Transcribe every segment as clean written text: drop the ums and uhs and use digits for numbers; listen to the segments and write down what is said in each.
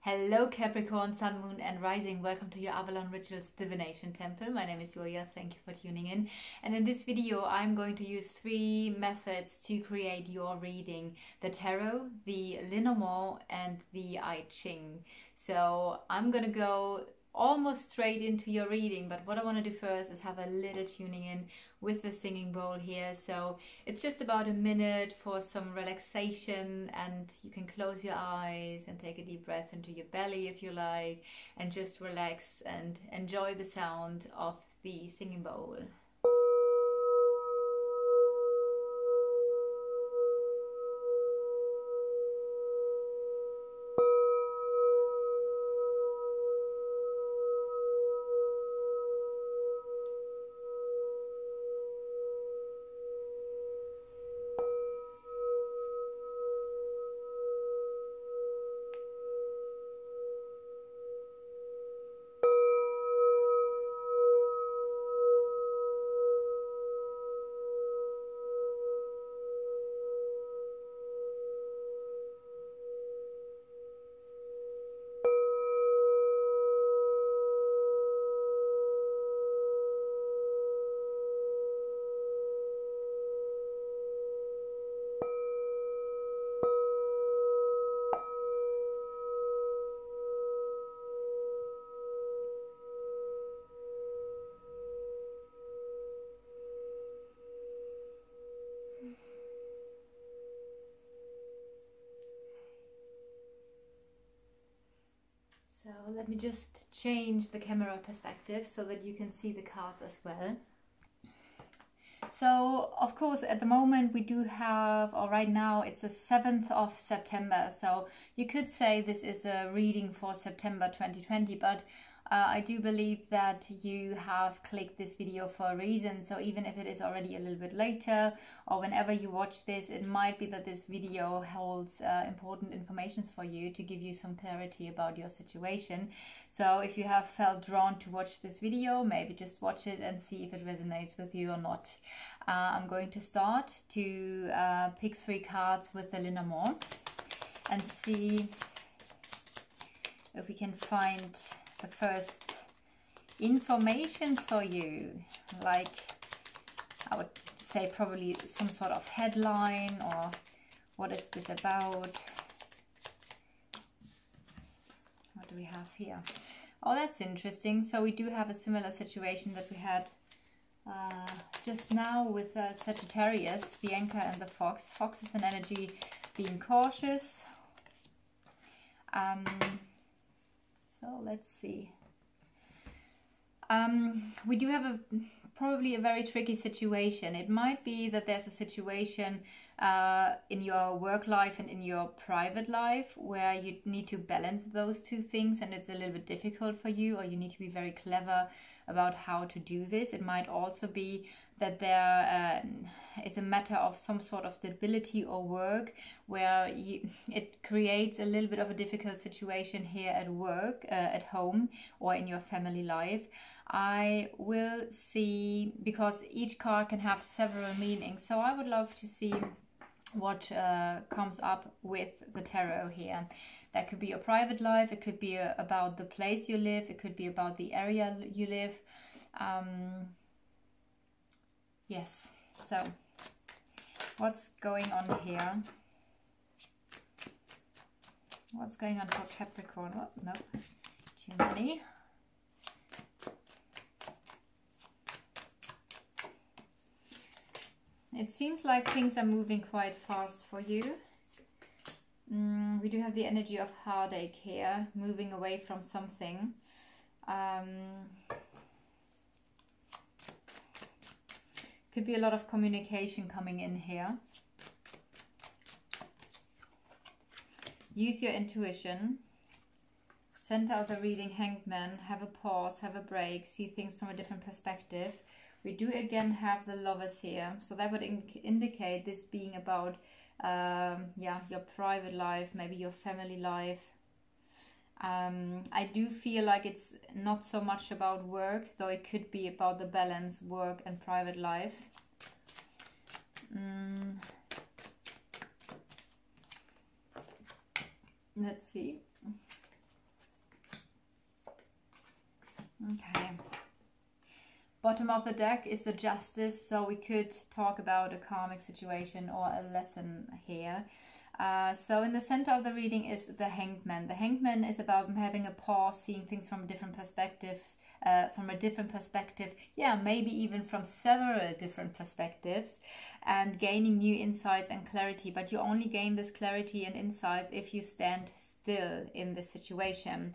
Hello Capricorn, Sun, Moon and Rising. Welcome to your Avalon Rituals Divination Temple. My name is Julia. Thank you for tuning in. And in this video I'm going to use 3 methods to create your reading. The Tarot, the Lenormand and the Ching. So I'm going to go almost straight into your reading, but what I want to do first is have a little tuning in with the singing bowl here. So it's just about a minute for some relaxation, and you can close your eyes and take a deep breath into your belly if you like, and just relax and enjoy the sound of the singing bowl. So let me just change the camera perspective so that you can see the cards as well. So of course at the moment we do have, or right now it's the 7th of September, so you could say this is a reading for September 2020, but I do believe that you have clicked this video for a reason. So even if it is already a little bit later, or whenever you watch this, it might be that this video holds important information for you to give you some clarity about your situation. So if you have felt drawn to watch this video, maybe just watch it and see if it resonates with you or not. I'm going to start to pick 3 cards with the Lenormand and see if we can find the first information for you, like I would say probably some sort of headline, or what is this about? What do we have here? Oh, that's interesting. So we do have a similar situation that we had just now with Sagittarius, the Anchor and the Fox. Fox is an energy being cautious. So let's see. We do have probably a very tricky situation. It might be that there's a situation in your work life and in your private life where you need to balance those 2 things, and it's a little bit difficult for you, or you need to be very clever about how to do this. It might also be that there is a matter of some sort of stability or work where it creates a little bit of a difficult situation here at work, at home, or in your family life. I will see, because each card can have several meanings, so I would love to see what comes up with the tarot here. That could be your private life, it could be about the place you live, it could be about the area you live. Yes, so what's going on here? What's going on for Capricorn? Oh, no, too many. It seems like things are moving quite fast for you. We do have the energy of heartache here, moving away from something. Could be a lot of communication coming in here. Use your intuition. Center of the reading, Hanged Man. Have a pause, have a break, see things from a different perspective. We do again have the Lovers here, so that would indicate this being about yeah, your private life, maybe your family life. I do feel like it's not so much about work, though it could be about the balance, work and private life. Let's see. Okay. Bottom of the deck is the Justice, so we could talk about a karmic situation or a lesson here. So in the center of the reading is the Hanged Man. The Hanged Man is about having a pause, seeing things from different perspectives, yeah, maybe even from several different perspectives, and gaining new insights and clarity. But you only gain this clarity and insights if you stand still in the situation.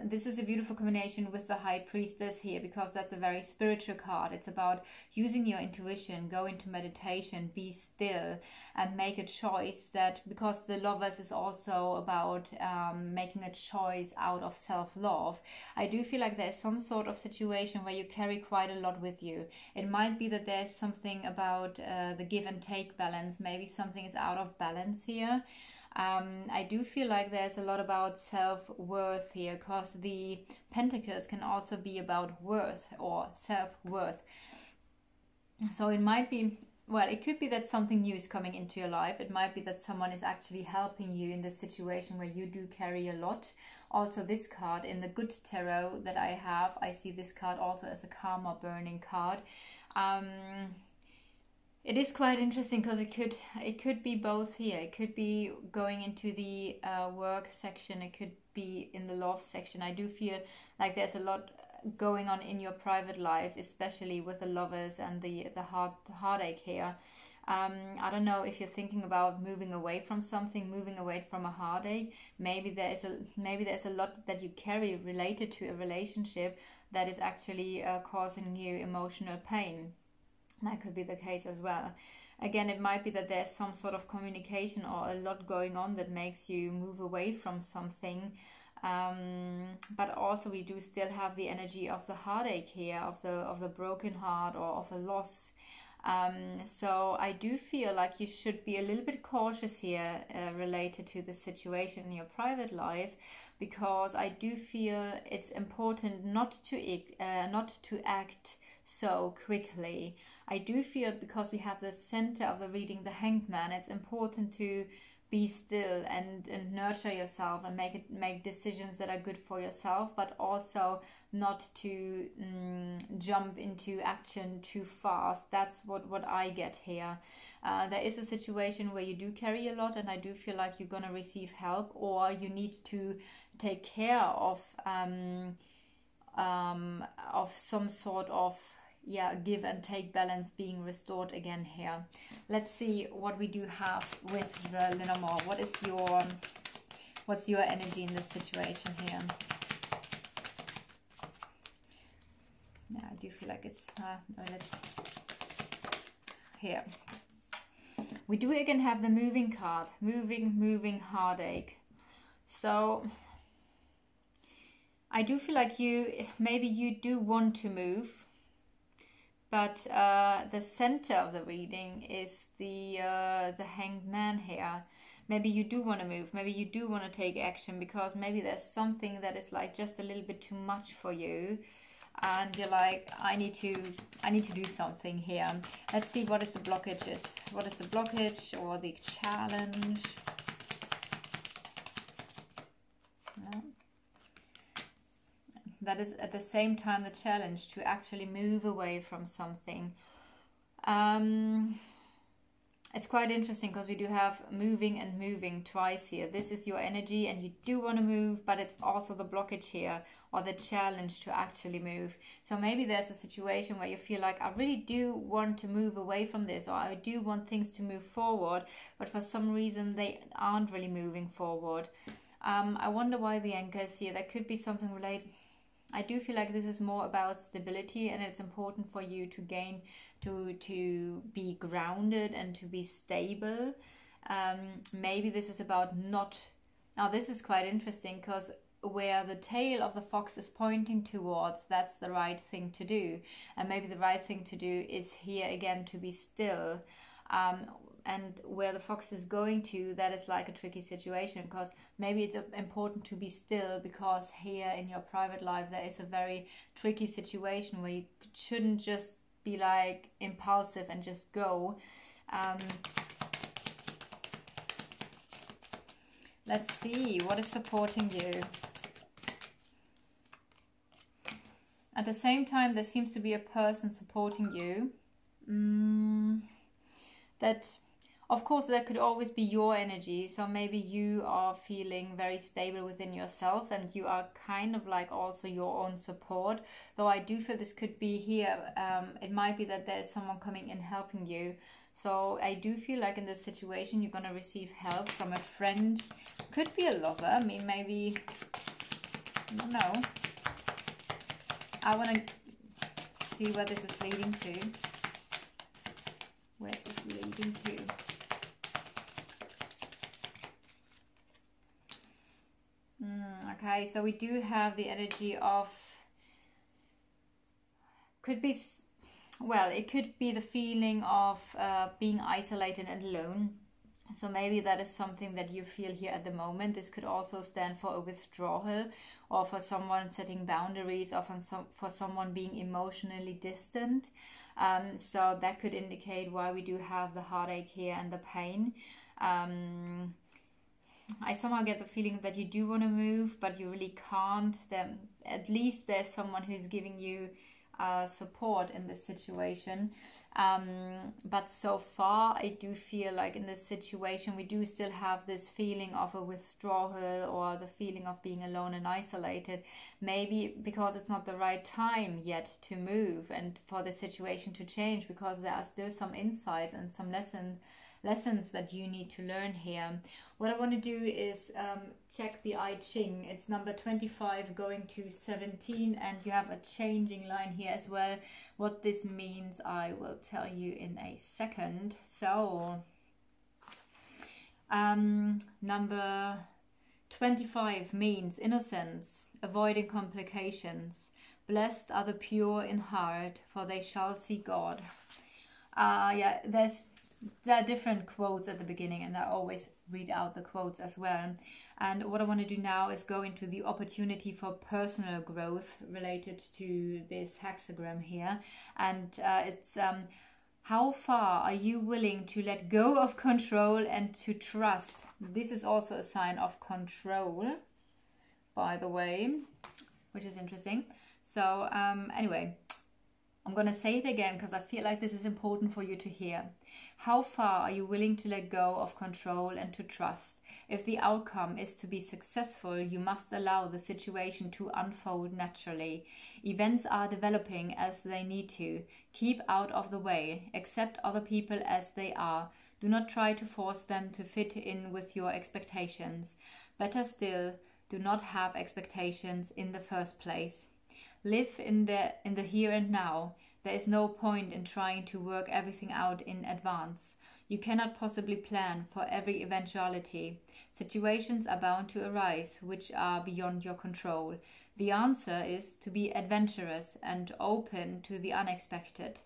This is a beautiful combination with the High Priestess here, because that's a very spiritual card. It's about using your intuition, go into meditation, be still, and make a choice that, because the Lovers is also about making a choice out of self-love. I do feel like there's some sort of situation where you carry quite a lot with you. It might be that there's something about the give and take balance. Maybe something is out of balance here. I do feel like there's a lot about self-worth here, because the Pentacles can also be about worth or self-worth. So it might be, well, it could be that something new is coming into your life. It might be that someone is actually helping you in this situation where you do carry a lot. Also, this card in the Good Tarot that I have, I see this card also as a karma burning card. It is quite interesting, because it could be both here. It could be going into the work section. It could be in the love section. I do feel like there's a lot going on in your private life, especially with the Lovers and the heartache here. I don't know if you're thinking about moving away from something, moving away from a heartache. Maybe there's a lot that you carry related to a relationship that is actually causing you emotional pain. That could be the case as well. Again, it might be that there's some sort of communication or a lot going on that makes you move away from something. But also we do still have the energy of the heartache here, of the broken heart or of a loss. So I do feel like you should be a little bit cautious here related to the situation in your private life, because I do feel it's important not to act so quickly. I do feel, because we have the center of the reading, the Hanged Man, it's important to be still and nurture yourself and make decisions that are good for yourself, but also not to jump into action too fast. That's what I get here. There is a situation where you do carry a lot, and I do feel like you're gonna receive help, or you need to take care of some sort of give and take balance being restored again here. Let's see what we do have with the Lenormand. What's your energy in this situation here? Yeah, I do feel like it's here. We do again have the moving card, moving heartache. So I do feel like maybe you do want to move, but the center of the reading is the Hanged Man here. Maybe you do want to move. Maybe you do want to take action, because maybe there's something that is like just a little bit too much for you, and you're like, I need to do something here. Let's see what is the blockages. What is the blockage or the challenge? No. That is at the same time the challenge, to actually move away from something. It's quite interesting, because we do have moving and moving twice here. This is your energy and you do want to move, but it's also the blockage here, or the challenge to actually move. So maybe there's a situation where you feel like, I really do want to move away from this, or I do want things to move forward, but for some reason they aren't really moving forward. I wonder why the anchor is here. There could be something related. I do feel like this is more about stability, and it's important for you to gain, to be grounded and to be stable. Maybe this is about not... Now this is quite interesting, because where the tail of the fox is pointing towards, that's the right thing to do. And maybe the right thing to do is here again to be still. And where the fox is going to, that is like a tricky situation, because maybe it's important to be still, because here in your private life there is a very tricky situation where you shouldn't just be like impulsive and just go. Let's see what is supporting you. At the same time, there seems to be a person supporting you. That, of course, that could always be your energy. So maybe you are feeling very stable within yourself and you are kind of like also your own support. Though I do feel this could be here. It might be that there's someone coming in helping you. So I do feel like in this situation, you're going to receive help from a friend. Could be a lover. I mean, maybe, I don't know. I want to see where this is leading to. Where's this leading to? Okay, so we do have the energy of, could be, well, it could be the feeling of being isolated and alone. So maybe that is something that you feel here at the moment. This could also stand for a withdrawal, or for someone setting boundaries, or for someone being emotionally distant. So that could indicate why we do have the heartache here and the pain. I somehow get the feeling that you do want to move, but you really can't. Then at least there's someone who's giving you support in this situation. But so far, I do feel like in this situation, we do still have this feeling of a withdrawal, or the feeling of being alone and isolated. Maybe because it's not the right time yet to move and for the situation to change, because there are still some insights and some lessons that you need to learn here. What I want to do is check the I Ching. It's number 25 going to 17, and you have a changing line here as well. What this means, I will tell you in a second. So, number 25 means innocence, avoiding complications. Blessed are the pure in heart, for they shall see God. Yeah, there are different quotes at the beginning, and I always read out the quotes as well. And what I want to do now is go into the opportunity for personal growth related to this hexagram here. And it's how far are you willing to let go of control and to trust? This is also a sign of control, by the way, which is interesting. So anyway, I'm going to say it again because I feel like this is important for you to hear. How far are you willing to let go of control and to trust? If the outcome is to be successful, you must allow the situation to unfold naturally. Events are developing as they need to. Keep out of the way. Accept other people as they are. Do not try to force them to fit in with your expectations. Better still, do not have expectations in the first place. Live in the here and now. There is no point in trying to work everything out in advance. You cannot possibly plan for every eventuality. Situations are bound to arise which are beyond your control. The answer is to be adventurous and open to the unexpected.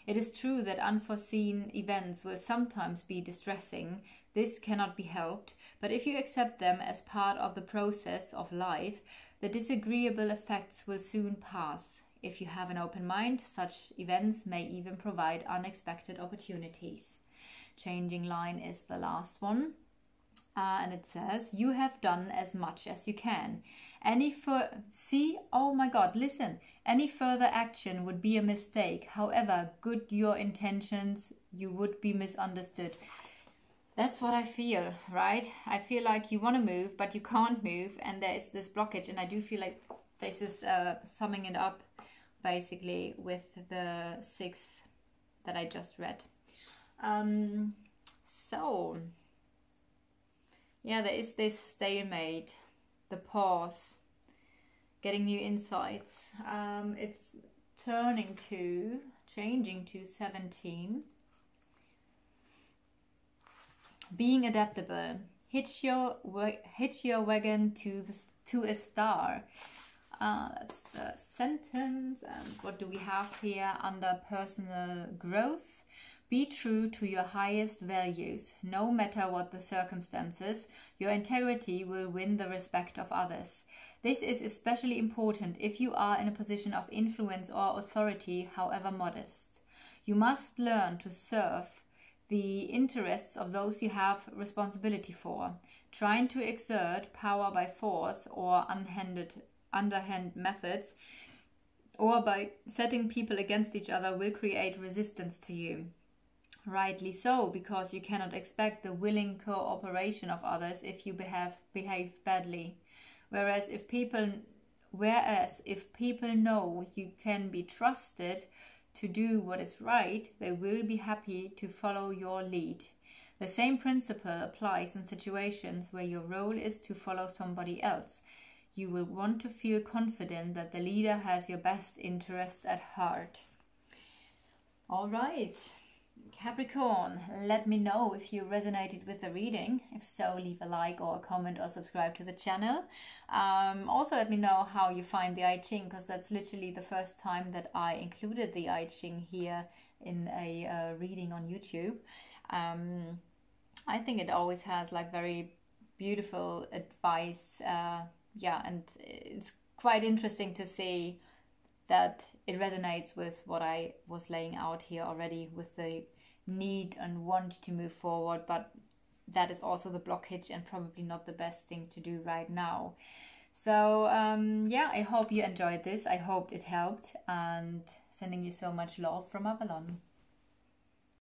It is true that unforeseen events will sometimes be distressing. This cannot be helped, but if you accept them as part of the process of life, the disagreeable effects will soon pass. If you have an open mind, such events may even provide unexpected opportunities. Changing line is the last one. And it says, you have done as much as you can. Any further action would be a mistake. However good your intentions, you would be misunderstood. That's what I feel, right? I feel like you want to move, but you can't move, and there is this blockage. And I do feel like this is summing it up, basically, with the 6 that I just read. So, yeah, there is this stalemate, the pause, getting new insights. It's changing to 17. Being adaptable. Hitch your wagon to a star. That's the sentence. And what do we have here under personal growth? Be true to your highest values. No matter what the circumstances, your integrity will win the respect of others. This is especially important if you are in a position of influence or authority, however modest. You must learn to serve the interests of those you have responsibility for. Trying to exert power by force or underhand methods or by setting people against each other will create resistance to you. Rightly so, because you cannot expect the willing cooperation of others if you behave badly. Whereas if people know you can be trusted to do what is right, they will be happy to follow your lead. The same principle applies in situations where your role is to follow somebody else. You will want to feel confident that the leader has your best interests at heart. All right, Capricorn, let me know if you resonated with the reading. If so, leave a like or a comment or subscribe to the channel. Also, let me know how you find the I Ching, because that's literally the first time that I included the I Ching here in a reading on YouTube. I think it always has like very beautiful advice. Yeah, and it's quite interesting to see that it resonates with what I was laying out here already, with the need and want to move forward, but that is also the blockage and probably not the best thing to do right now. So yeah, I hope you enjoyed this. I hope it helped, and sending you so much love from Avalon.